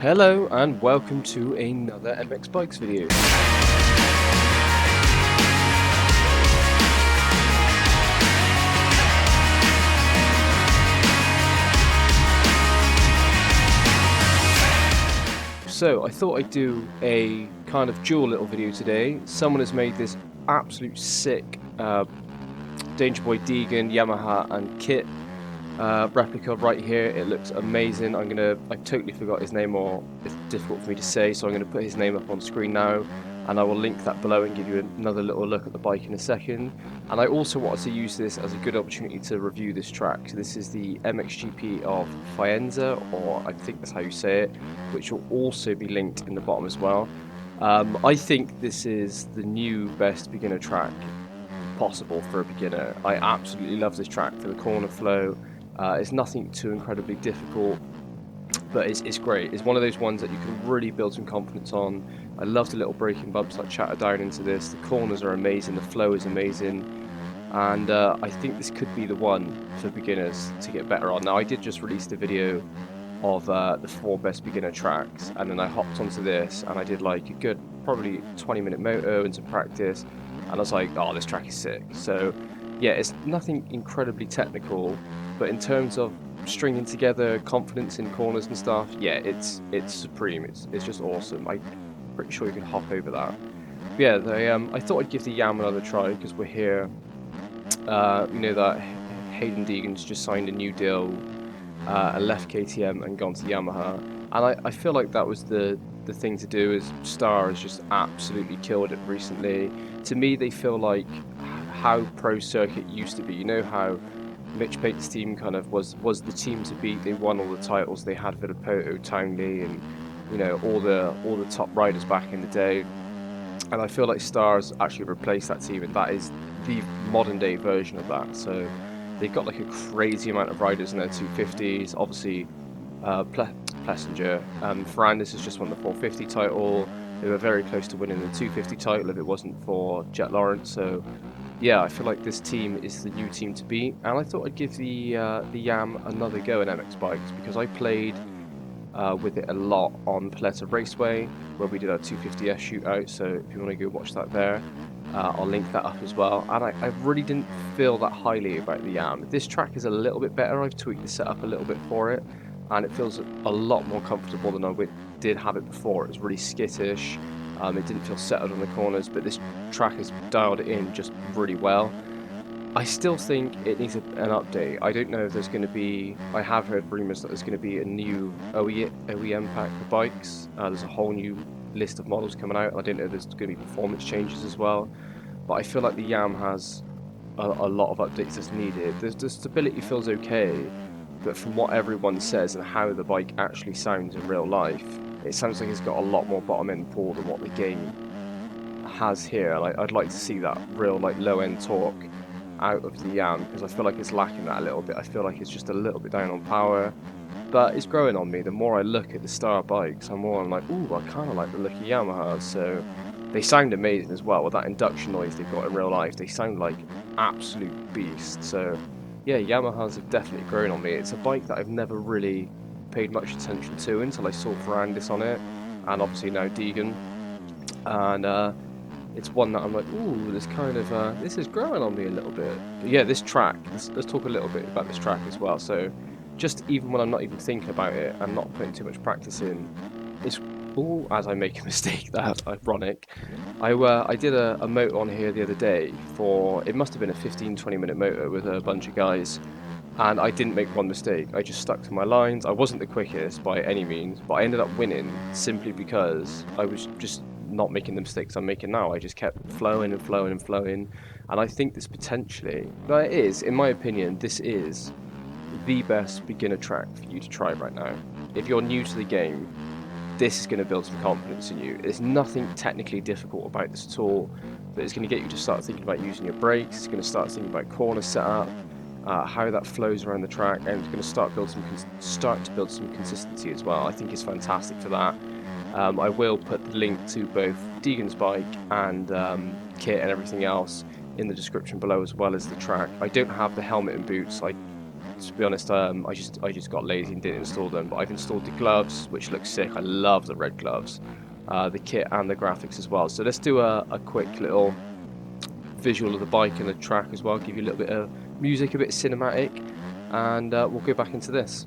Hello and welcome to another mxbikes video. So I thought I'd do a kind of dual little video today. Someone has made this absolute sick Danger Boy Deegan, Yamaha and kit replica right here. It looks amazing. I totally forgot his name, or it's difficult for me to say, so I'm going to put his name up on screen now, and I will link that below and give you another little look at the bike in a second. And I also wanted to use this as a good opportunity to review this track. So this is the mxgp of Faenza, or I think that's how you say it, which will also be linked in the bottom as well. I think this is the new best beginner track possible for a beginner. I absolutely love this track for the corner flow. It's nothing too incredibly difficult, but it's great. It's one of those ones that you can really build some confidence on. I love the little braking bumps that chatter down into this. The corners are amazing, the flow is amazing, and I think this could be the one for beginners to get better on. Now, I did just release the video of the 4 best beginner tracks, and then I hopped onto this and I did like a good probably 20-minute moto and some practice, and I was like, oh, this track is sick. So yeah, it's nothing incredibly technical, but in terms of stringing together confidence in corners and stuff, yeah, it's supreme. It's just awesome. I'm pretty sure you can hop over that. But yeah, I thought I'd give the Yam another try because we're here. You know that Hayden Deegans just signed a new deal and left KTM and gone to Yamaha, and I feel like that was the thing to do. Is Star has just absolutely killed it recently. To me, they feel like how Pro Circuit used to be. You know how Mitch Pate's team kind of was the team to beat. They won all the titles. They had Villapoto, Townley, and you know all the top riders back in the day. And I feel like Star's actually replaced that team, and that is the modern day version of that. So they've got like a crazy amount of riders in their 250s. Obviously, Plessinger, Ferrandis has just won the 450 title. They were very close to winning the 250 title if it wasn't for Jet Lawrence. So yeah, I feel like this team is the new team to beat, and I thought I'd give the Yam another go in mxbikes because I played with it a lot on Paletta Raceway where we did our 250S shootout. So if you want to go watch that there, I'll link that up as well. And I really didn't feel that highly about the Yam. This track is a little bit better. I've tweaked the setup a little bit for it, and it feels a lot more comfortable than I did have it before. It was really skittish. It didn't feel settled on the corners, but this track has dialed it in just really well. I still think it needs an update. I don't know if there's going to be... I have heard rumours that there's going to be a new OEM pack for bikes. There's a whole new list of models coming out. I don't know if there's going to be performance changes as well. But I feel like the Yam has a lot of updates that's needed. The stability feels okay, but from what everyone says and how the bike actually sounds in real life, it sounds like it's got a lot more bottom end pull than what the game has here. And I'd like to see that real like low end torque out of the Yam, because I feel like it's lacking that a little bit. I feel like it's just a little bit down on power, but it's growing on me. The more I look at the Star bikes, I'm like, ooh, I kind of like the look of Yamaha. So they sound amazing as well with that induction noise they've got in real life. They sound like absolute beasts. So yeah, Yamahas have definitely grown on me. It's a bike that I've never really paid much attention to until I saw Ferrandis on it, and obviously now Deegan, and it's one that I'm like, ooh, this kind of this is growing on me a little bit. But yeah, this track, let's talk a little bit about this track as well. So just even when I'm not even thinking about it and not putting too much practice in, it's all as I make a mistake. That's ironic. I did a moto on here the other day for, it must have been a 15-20 minute moto with a bunch of guys, and I didn't make one mistake. I just stuck to my lines. I wasn't the quickest by any means, but I ended up winning simply because I was just not making the mistakes I'm making now. I just kept flowing and flowing and flowing, and I think this potentially, but it is, in my opinion, this is the best beginner track for you to try right now. If you're new to the game, this is going to build some confidence in you. There's nothing technically difficult about this at all, but it's going to get you to start thinking about using your brakes. It's going to start thinking about corner setup, how that flows around the track, and it's going to start to build some consistency as well. I think it's fantastic for that. I will put the link to both Deegan's bike and kit and everything else in the description below, as well as the track. I don't have the helmet and boots. I to be honest, I just got lazy and didn't install them. But I've installed the gloves, which look sick. I love the red gloves, the kit and the graphics as well. So let's do a quick little visual of the bike and the track as well. Give you a little bit of music, a bit cinematic, and we'll go back into this.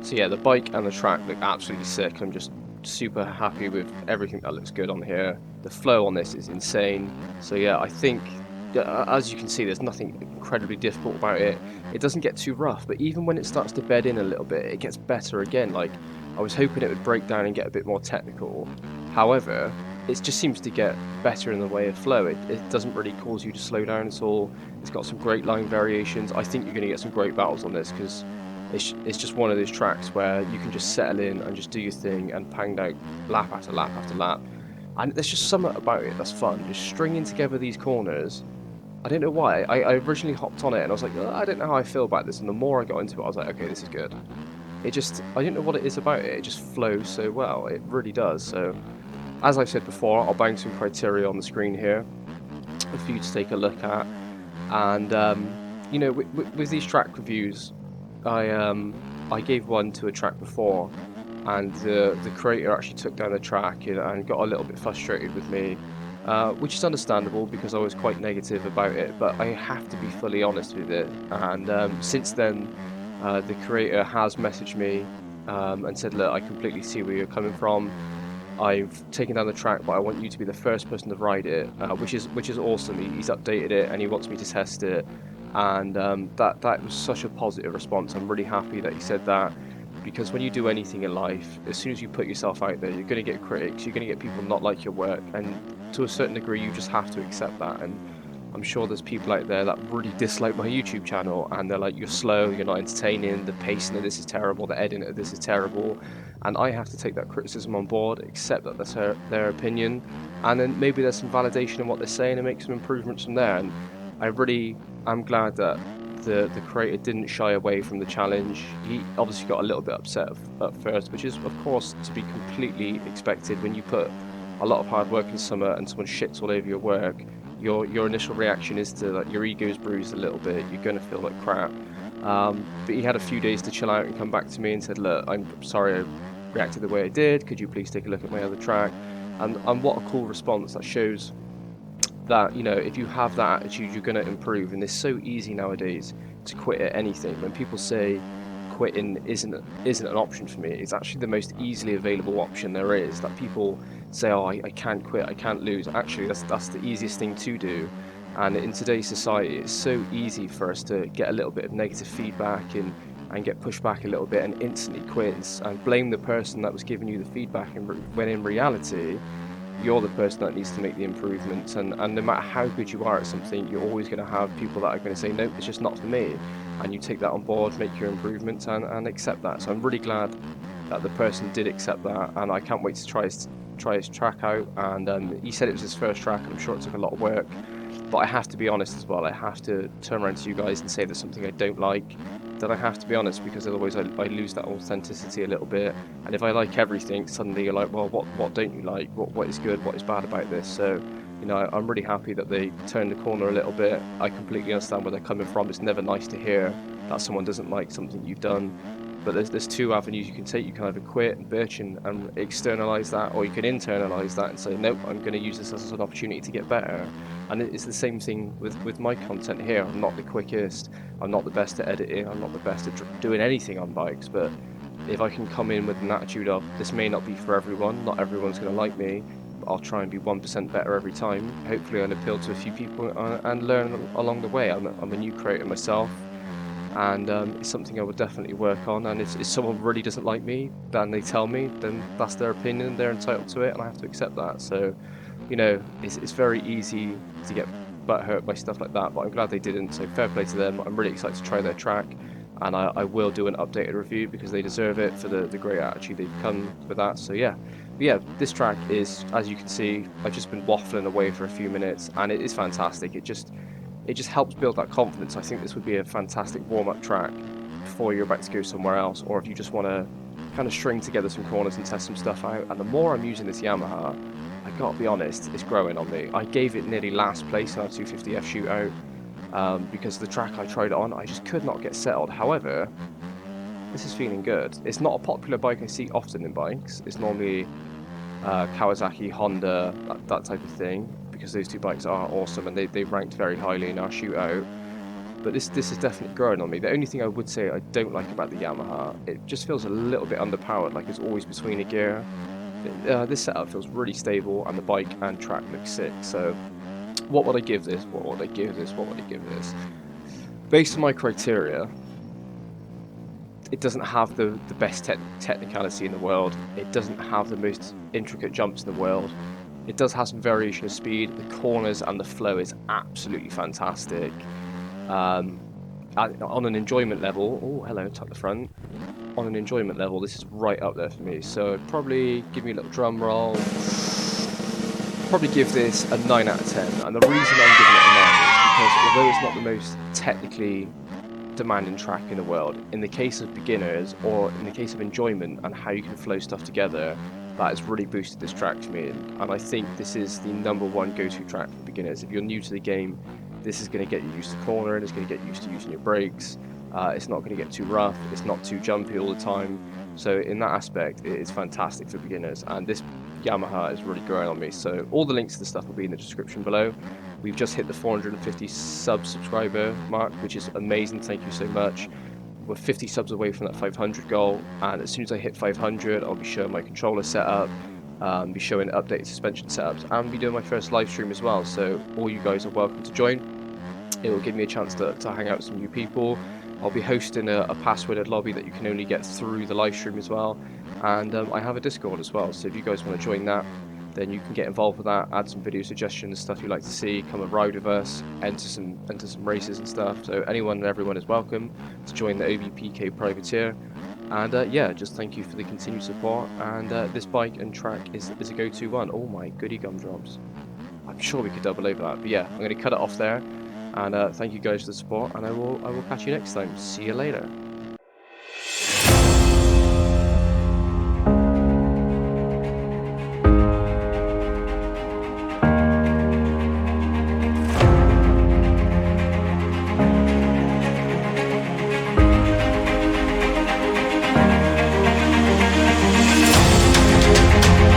So yeah, the bike and the track look absolutely sick. I'm just super happy with everything that looks good on here. The flow on this is insane. So yeah, I think, as you can see, there's nothing incredibly difficult about it. It doesn't get too rough, but even when it starts to bed in a little bit, it gets better again. Like, I was hoping it would break down and get a bit more technical. However, it just seems to get better in the way of flow. It doesn't really cause you to slow down at all. It's got some great line variations. I think you're going to get some great battles on this, because it's just one of those tracks where you can just settle in and just do your thing and pound out lap after lap after lap. And there's just something about it that's fun. Just stringing together these corners. I don't know why. I originally hopped on it and I was like, oh, I don't know how I feel about this. And the more I got into it, I was like, okay, this is good. I don't know what it is about it. It just flows so well. It really does. So, as I said before, I'll bang some criteria on the screen here for you to take a look at. And, you know, with these track reviews, I gave one to a track before, and the creator actually took down the track and got a little bit frustrated with me, which is understandable because I was quite negative about it, but I have to be fully honest with it. And since then, the creator has messaged me and said, look, I completely see where you're coming from. I've taken down the track, but I want you to be the first person to ride it, which is awesome. He's updated it and he wants me to test it. And that was such a positive response. I'm really happy that he said that, because when you do anything in life, as soon as you put yourself out there, you're going to get critics, you're going to get people not like your work, and to a certain degree you just have to accept that. And I'm sure there's people out there that really dislike my YouTube channel, and they're like, you're slow, you're not entertaining, the pacing of this is terrible, the editing of this is terrible, and I have to take that criticism on board, accept that that's their opinion, and then maybe there's some validation in what they're saying and make some improvements from there. And I really am glad that the creator didn't shy away from the challenge. He obviously got a little bit upset at first, which is of course to be completely expected. When you put a lot of hard work in summer and someone shits all over your work, your initial reaction is to, like, your ego's bruised a little bit, you're going to feel like crap. But he had a few days to chill out and come back to me and said, look, I'm sorry I reacted the way I did, could you please take a look at my other track? And what a cool response. That shows that, you know, if you have that attitude, you're going to improve. And it's so easy nowadays to quit at anything. When people say quitting isn't an option for me, it's actually the most easily available option there is. That people say, oh, I can't quit, I can't lose. Actually, that's the easiest thing to do. And in today's society, it's so easy for us to get a little bit of negative feedback and get pushed back a little bit and instantly quit and blame the person that was giving you the feedback, when in reality, you're the person that needs to make the improvements. And no matter how good you are at something, you're always going to have people that are going to say, nope, it's just not for me. And you take that on board, make your improvements, and accept that. So I'm really glad that the person did accept that, and I can't wait to try his track out. And he said it was his first track, and I'm sure it took a lot of work. But I have to be honest as well. I have to turn around to you guys and say there's something I don't like. Then I have to be honest, because otherwise I lose that authenticity a little bit. And if I like everything, suddenly you're like, well, what don't you like? What is good? What is bad about this? So, you know, I'm really happy that they turned the corner a little bit. I completely understand where they're coming from. It's never nice to hear that someone doesn't like something you've done. But there's two avenues you can take. You can either quit and bitch and externalize that, or you can internalize that and say, nope, I'm going to use this as an opportunity to get better. And it's the same thing with my content here. I'm not the quickest, I'm not the best at editing, I'm not the best at doing anything on bikes, but if I can come in with an attitude of, this may not be for everyone, not everyone's going to like me, but I'll try and be 1% better every time. Hopefully I'll appeal to a few people and learn along the way. I'm a new creator myself, and it's something I would definitely work on. And if someone really doesn't like me, then they tell me, then that's their opinion, they're entitled to it, and I have to accept that. So, you know, it's very easy to get butthurt by stuff like that, but I'm glad they didn't, so fair play to them. I'm really excited to try their track, and I will do an updated review because they deserve it for the great attitude they've come with that. So yeah, this track is, as you can see, I've just been waffling away for a few minutes, and it is fantastic. It just helps build that confidence. I think this would be a fantastic warm-up track before you're about to go somewhere else, or if you just want to kind of string together some corners and test some stuff out. And the more I'm using this Yamaha, I gotta be honest, it's growing on me. I gave it nearly last place in our 250F shootout because the track I tried it on, I just could not get settled. However, this is feeling good. It's not a popular bike I see often in bikes. It's normally Kawasaki, Honda, that type of thing, because those two bikes are awesome and they ranked very highly in our shootout. But this is definitely growing on me. The only thing I would say I don't like about the Yamaha, it just feels a little bit underpowered, like it's always between a gear. This setup feels really stable, and the bike and track look sick. So what would I give this? What would I give this? What would I give this? Based on my criteria, it doesn't have the best technicality in the world. It doesn't have the most intricate jumps in the world. It does have some variation of speed. The corners and the flow is absolutely fantastic. On an enjoyment level, oh hello, tuck the front. On an enjoyment level, this is right up there for me. So probably give me a little drum roll. Probably give this a 9 out of 10. And the reason I'm giving it a 9 is because although it's not the most technically demanding track in the world, in the case of beginners or in the case of enjoyment and how you can flow stuff together, that has really boosted this track for me. And I think this is the #1 go-to track for beginners. If you're new to the game, this is going to get you used to cornering, it's going to get used to using your brakes. It's not going to get too rough, it's not too jumpy all the time. So in that aspect, it is fantastic for beginners, and this Yamaha is really growing on me. So all the links to the stuff will be in the description below. We've just hit the 450 subscriber mark, which is amazing, thank you so much. We're 50 subs away from that 500 goal, and as soon as I hit 500, I'll be showing my controller setup, be showing updated suspension setups, and be doing my first live stream as well. So all you guys are welcome to join. It will give me a chance to hang out with some new people. I'll be hosting a passworded lobby that you can only get through the live stream as well, and I have a Discord as well, so if you guys want to join that, then you can get involved with that, add some video suggestions, stuff you'd like to see, come and ride with us, enter some races and stuff. So anyone and everyone is welcome to join the OBPK Privateer. And yeah, just thank you for the continued support, and this bike and track is a go-to one. Oh my goody gumdrops, I'm sure we could double over that, but yeah, I'm going to cut it off there. And thank you guys for the support, and I will catch you next time. See you later.